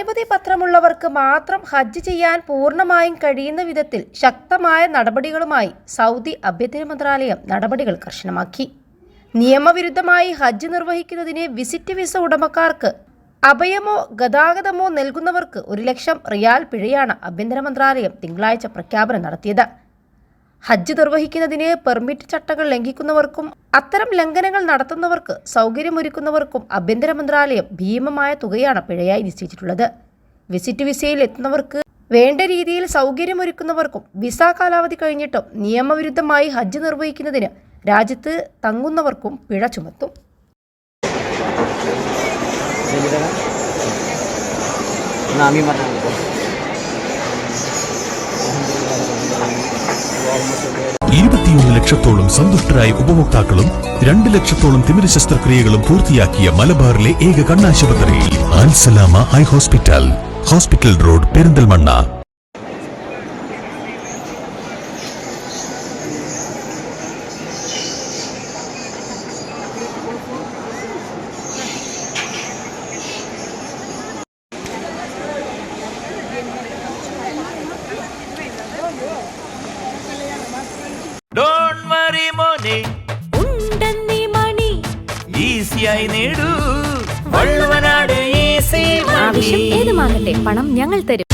അനുമതി പത്രമുള്ളവർക്ക് മാത്രം ഹജ്ജ് ചെയ്യാൻ പൂർണ്ണമായും കഴിയുന്ന വിധത്തിൽ ശക്തമായ നടപടികളുമായി സൗദി ആഭ്യന്തര മന്ത്രാലയം നടപടികൾ കർശനമാക്കി. നിയമവിരുദ്ധമായി ഹജ്ജ് നിർവഹിക്കുന്നതിന് വിസിറ്റ് വിസ ഉടമക്കാർക്ക് അഭയമോ ഗതാഗതമോ നൽകുന്നവർക്ക് 1 ലക്ഷം റിയാൽ പിഴയാണ് ആഭ്യന്തര മന്ത്രാലയം തിങ്കളാഴ്ച പ്രഖ്യാപനം നടത്തിയത്. ഹജ്ജ് നിർവഹിക്കുന്നതിന് പെർമിറ്റ് ചട്ടങ്ങൾ ലംഘിക്കുന്നവർക്കും അത്തരം ലംഘനങ്ങൾ നടത്തുന്നവർക്ക് സൗകര്യമൊരുക്കുന്നവർക്കും ആഭ്യന്തര മന്ത്രാലയം ഭീമമായ തുകയാണ് പിഴയായി നിശ്ചയിച്ചിട്ടുള്ളത്. വിസിറ്റ് വിസയിൽ എത്തുന്നവർക്ക് വേണ്ട രീതിയിൽ സൗകര്യമൊരുക്കുന്നവർക്കും വിസ കാലാവധി കഴിഞ്ഞിട്ടും നിയമവിരുദ്ധമായി ഹജ്ജ് നിർവഹിക്കുന്നതിന് രാജ്യത്ത് തങ്ങുന്നവർക്കും പിഴ ചുമത്തും. ലക്ഷത്തോളം സന്തുഷ്ടരായ ഉപഭോക്താക്കളും 2 ലക്ഷത്തോളം തിമിര ശസ്ത്രക്രിയകളും പൂർത്തിയാക്കിയ മലബാറിലെ ഏക കണ്ണാശുപത്രി Al Salama eye hospital, hospital road, Perinthalmanna. Don't worry money, ഉണ്ടെന്നീ മണി ഈസിയായി നേടൂ വള്ളുവനാട് ഈസി മണി. ആവശ്യം ഏതുമാകട്ടെ, പണം ഞങ്ങൾ തരും.